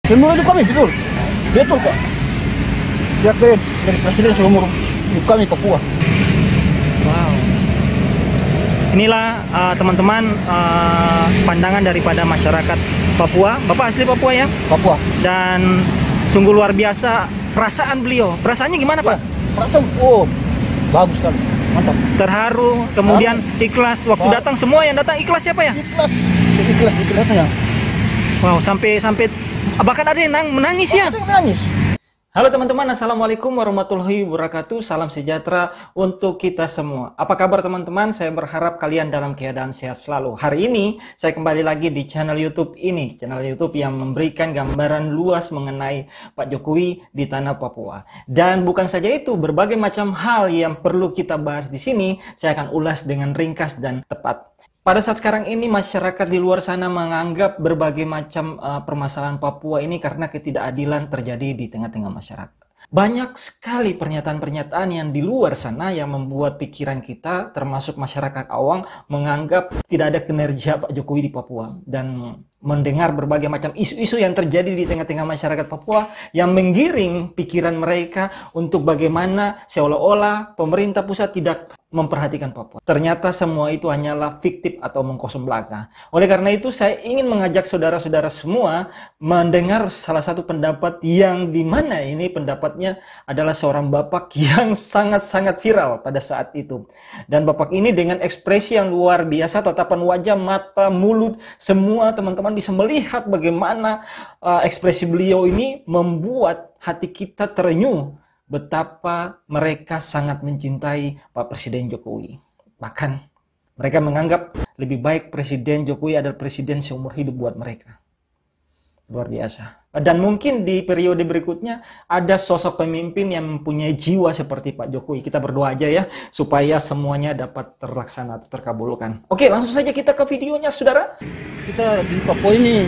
Seumur hidup kami, betul. Betul, Pak. Lihat dari presiden seumur hidup kami Papua. Wow. Inilah teman-teman pandangan daripada masyarakat Papua. Bapak asli Papua ya? Papua. Dan sungguh luar biasa perasaan beliau. Perasaannya gimana, Pak? Perasaan, bagus sekali. Mantap. Terharu, kemudian ikhlas. Waktu datang semua yang datang ikhlas ya, Pak ya? Ikhlasnya. Wow, sampai bahkan ada yang menangis ya? Ada yang menangis. Halo teman-teman, Assalamualaikum warahmatullahi wabarakatuh. Salam sejahtera untuk kita semua. Apa kabar teman-teman? Saya berharap kalian dalam keadaan sehat selalu. Hari ini saya kembali lagi di channel YouTube ini. Channel YouTube yang memberikan gambaran luas mengenai Pak Jokowi di tanah Papua. Dan bukan saja itu, berbagai macam hal yang perlu kita bahas di sini, saya akan ulas dengan ringkas dan tepat. Pada saat sekarang ini masyarakat di luar sana menganggap berbagai macam permasalahan Papua ini karena ketidakadilan terjadi di tengah-tengah masyarakat. Banyak sekali pernyataan-pernyataan yang di luar sana yang membuat pikiran kita termasuk masyarakat awam menganggap tidak ada kinerja Pak Jokowi di Papua. Dan mendengar berbagai macam isu-isu yang terjadi di tengah-tengah masyarakat Papua yang menggiring pikiran mereka untuk bagaimana seolah-olah pemerintah pusat tidak memperhatikan Papua. Ternyata semua itu hanyalah fiktif atau mengkosong belaka. Oleh karena itu saya ingin mengajak saudara-saudara semua mendengar salah satu pendapat yang dimana ini pendapatnya adalah seorang bapak yang sangat-sangat viral pada saat itu. Dan bapak ini dengan ekspresi yang luar biasa, tatapan wajah, mata, mulut, semua teman-teman bisa melihat bagaimana ekspresi beliau ini membuat hati kita terenyuh. Betapa mereka sangat mencintai Pak Presiden Jokowi. Bahkan mereka menganggap lebih baik Presiden Jokowi adalah presiden seumur hidup buat mereka. Luar biasa. Dan mungkin di periode berikutnya ada sosok pemimpin yang mempunyai jiwa seperti Pak Jokowi. Kita berdoa aja ya, supaya semuanya dapat terlaksana atau terkabulkan. Oke, langsung saja kita ke videonya, saudara. Kita di Papua ini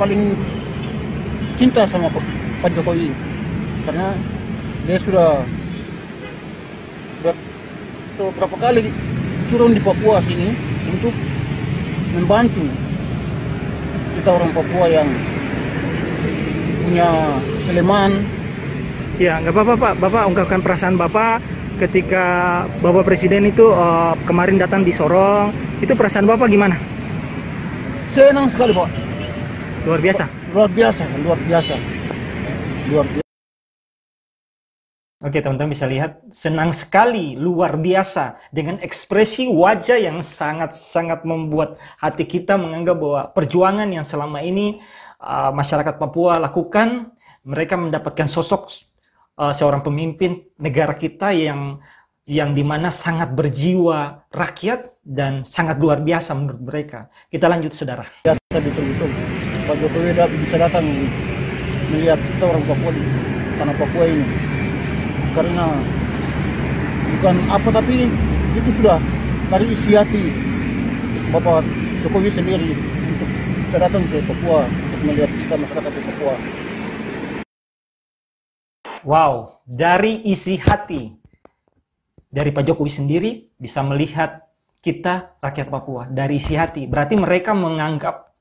paling cinta sama Pak Jokowi. Karena dia sudah beberapa kali turun di Papua sini untuk membantu kita orang Papua yang punya kelemahan. Ya, nggak apa-apa Pak. Bapak ungkapkan perasaan Bapak ketika Bapak Presiden itu kemarin datang di Sorong. Itu perasaan Bapak gimana? Senang sekali Pak. Luar biasa. Luar biasa, luar biasa. Luar biasa. Oke teman-teman bisa lihat, senang sekali, luar biasa, dengan ekspresi wajah yang sangat-sangat membuat hati kita menganggap bahwa perjuangan yang selama ini masyarakat Papua lakukan, mereka mendapatkan sosok seorang pemimpin negara kita yang dimana sangat berjiwa rakyat dan sangat luar biasa menurut mereka. Kita lanjut saudara. Biasa betul-betul, Pak Jokowi bisa datang melihat kita orang Papua di tanah Papua ini. Karena bukan apa, tapi itu sudah dari isi hati Bapak Jokowi sendiri untuk bisa datang ke Papua untuk melihat kita masyarakat di Papua. Wow, dari isi hati dari Pak Jokowi sendiri bisa melihat kita rakyat Papua dari isi hati. Berarti mereka menganggap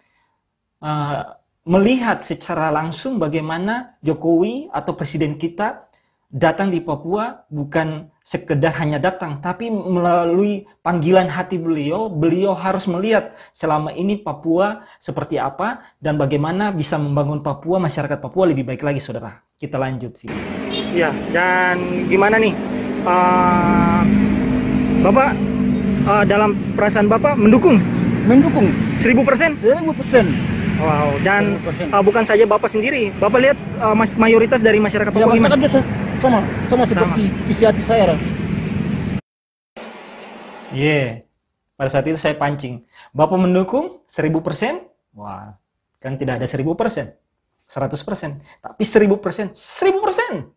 melihat secara langsung bagaimana Jokowi atau presiden kita datang di Papua bukan sekedar hanya datang, tapi melalui panggilan hati beliau harus melihat selama ini Papua seperti apa dan bagaimana bisa membangun Papua, masyarakat Papua lebih baik lagi, saudara. Kita lanjut video. Ya, dan gimana nih, Bapak dalam perasaan Bapak mendukung? Mendukung 1000%? 1000%. Wow, dan 1000%. bukan saja Bapak sendiri, Bapak lihat mayoritas dari masyarakat Papua Ya, gimana? sama seperti isi hati saya. Pada saat itu saya pancing. Bapak mendukung 1000%? Wah, kan tidak ada 1000%, 100%, tapi 1000%, 1000%.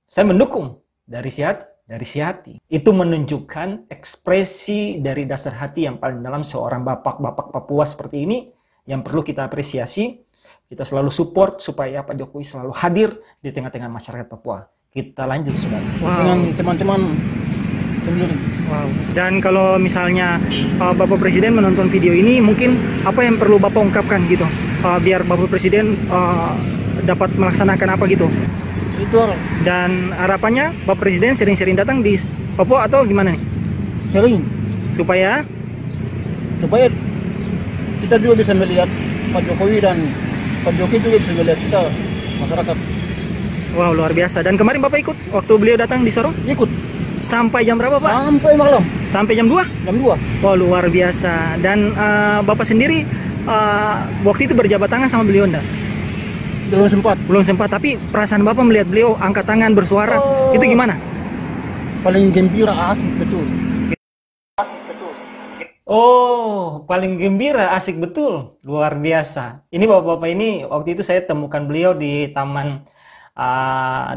Saya mendukung dari si hati. Itu menunjukkan ekspresi dari dasar hati yang paling dalam seorang bapak-bapak Papua seperti ini yang perlu kita apresiasi. Kita selalu support supaya Pak Jokowi selalu hadir di tengah-tengah masyarakat Papua. Kita lanjut saudara. Dengan teman-teman sendiri. Wow. Dan kalau misalnya Bapak Presiden menonton video ini, mungkin apa yang perlu Bapak ungkapkan gitu biar Bapak Presiden dapat melaksanakan apa gitu. Itu harus Dan harapannya Bapak Presiden sering-sering datang di Papua atau gimana nih? sering Supaya supaya kita juga bisa melihat Pak Jokowi dan Pak Jokowi juga bisa melihat kita masyarakat. wow, luar biasa. Dan kemarin Bapak ikut waktu beliau datang di Sorong? Ikut Sampai jam berapa Pak? sampai malam Sampai jam 2? jam 2. Wah, luar biasa. Dan Bapak sendiri waktu itu berjabat tangan sama beliau enggak? Belum sempat. Belum sempat, tapi perasaan Bapak melihat beliau angkat tangan bersuara, itu gimana? Paling gembira, asik betul. Oh, paling gembira, asik betul, luar biasa. Ini bapak-bapak ini waktu itu saya temukan beliau di Taman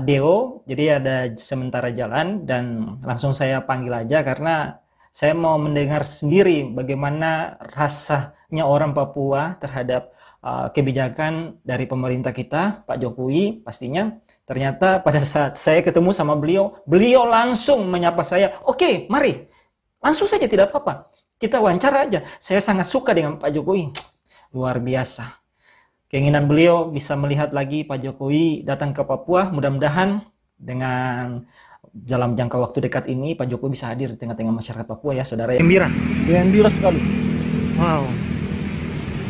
Deo, jadi ada sementara jalan dan langsung saya panggil aja karena saya mau mendengar sendiri bagaimana rasanya orang Papua terhadap kebijakan dari pemerintah kita, Pak Jokowi pastinya. Ternyata pada saat saya ketemu sama beliau, beliau langsung menyapa saya, "Oke, mari, langsung saja tidak apa-apa. Kita wawancara aja. Saya sangat suka dengan Pak Jokowi." Luar biasa. Keinginan beliau bisa melihat lagi Pak Jokowi datang ke Papua. Mudah-mudahan dengan dalam jangka waktu dekat ini Pak Jokowi bisa hadir di tengah-tengah masyarakat Papua ya, saudara ya. Gembira. Gembira sekali. Wow.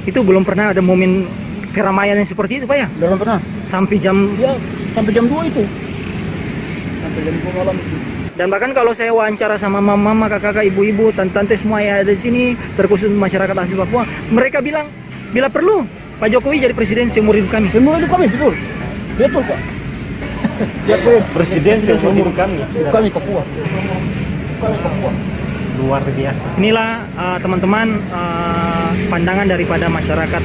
Itu belum pernah ada momen keramaian yang seperti itu, Pak ya? Belum pernah. Sampai jam Ya, sampai jam 2 itu. Sampai jam 2 malam itu. Dan bahkan kalau saya wawancara sama mama, kakak-kakak, ibu-ibu, tante-tante semua yang ada di sini, terkhusus masyarakat asli Papua, mereka bilang bila perlu Pak Jokowi jadi presiden seumur hidup kami. Seumur hidup kami, betul. Betul, Pak. Presiden seumur hidup kami. Kami Papua. Kami Papua. Luar biasa. Inilah teman-teman pandangan daripada masyarakat.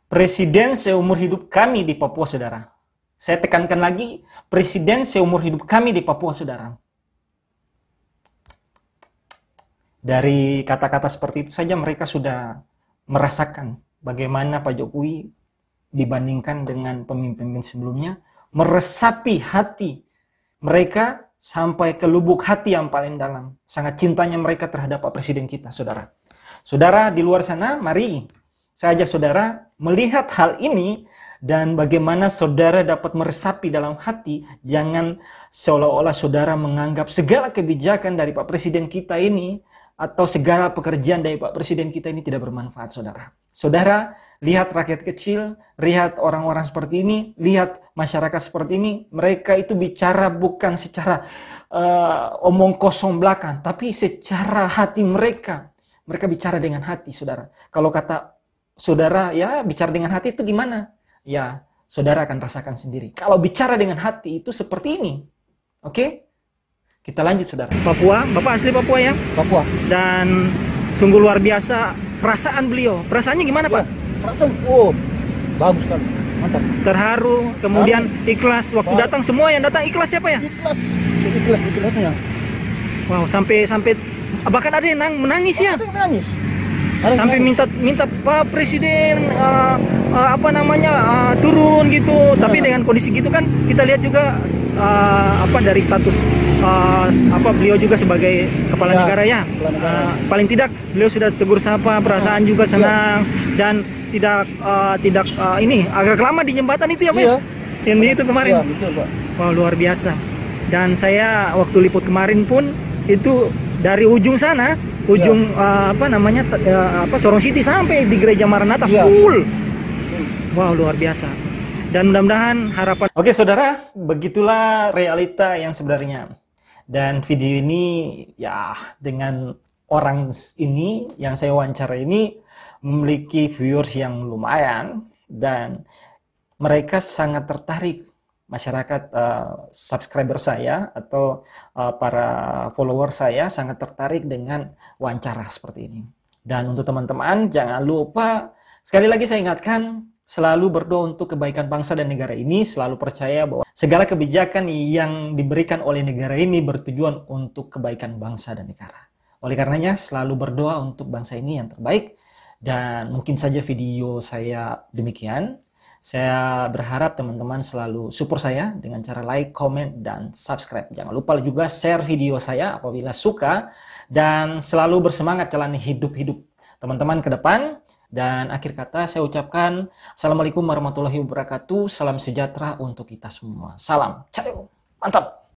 Presiden seumur hidup kami di Papua, saudara. Saya tekankan lagi, presiden seumur hidup kami di Papua, saudara. Dari kata-kata seperti itu saja mereka sudah merasakan bagaimana Pak Jokowi dibandingkan dengan pemimpin sebelumnya, meresapi hati mereka sampai ke lubuk hati yang paling dalam. Sangat cintanya mereka terhadap Pak Presiden kita, saudara. Saudara di luar sana, mari saya ajak saudara melihat hal ini dan bagaimana saudara dapat meresapi dalam hati. Jangan seolah-olah saudara menganggap segala kebijakan dari Pak Presiden kita ini atau segala pekerjaan dari Pak Presiden kita ini tidak bermanfaat, saudara. Saudara, lihat rakyat kecil, lihat orang-orang seperti ini, lihat masyarakat seperti ini. Mereka itu bicara bukan secara omong kosong belakang, tapi secara hati mereka. Mereka bicara dengan hati, saudara. Kalau kata saudara, ya bicara dengan hati itu gimana? Ya, saudara akan rasakan sendiri. Kalau bicara dengan hati itu seperti ini. Oke? Kita lanjut, saudara. Papua, Bapak asli Papua ya? Papua. Dan sungguh luar biasa perasaan beliau. Perasaannya gimana, Pak? Perasaan, oh, bagus sekali. Mantap. Terharu, kemudian ikhlas. Waktu datang semua yang datang ikhlas siapa ya? Ikhlasnya. Wow, sampai bahkan ada yang menangis ya? Ada yang menangis. Sampai minta Pak Presiden turun gitu. Tapi dengan kondisi gitu kan kita lihat juga dari status beliau juga sebagai kepala negara ya. Paling tidak beliau sudah tegur sapa, perasaan juga senang dan tidak agak lama di jembatan itu ya Pak. Iya. Yang di itu kemarin. Iya, betul, Pak. Wow, luar biasa. Dan saya waktu liput kemarin pun itu dari ujung sana, ujung Sorong City sampai di Gereja Maranatha full. Wow, luar biasa. Dan mudah-mudahan harapan. Oke, saudara, begitulah realita yang sebenarnya. Dan video ini ya dengan orang ini yang saya wawancara ini memiliki viewers yang lumayan dan mereka sangat tertarik. Masyarakat subscriber saya atau para follower saya sangat tertarik dengan wawancara seperti ini. Dan untuk teman-teman jangan lupa, sekali lagi saya ingatkan, selalu berdoa untuk kebaikan bangsa dan negara ini, selalu percaya bahwa segala kebijakan yang diberikan oleh negara ini bertujuan untuk kebaikan bangsa dan negara. Oleh karenanya selalu berdoa untuk bangsa ini yang terbaik. Dan mungkin saja video saya demikian. Saya berharap teman-teman selalu support saya dengan cara like, comment, dan subscribe. Jangan lupa juga share video saya apabila suka. Dan selalu bersemangat jalani hidup-hidup teman-teman ke depan. Dan akhir kata saya ucapkan Assalamualaikum warahmatullahi wabarakatuh. Salam sejahtera untuk kita semua. Salam. Ciao. Mantap.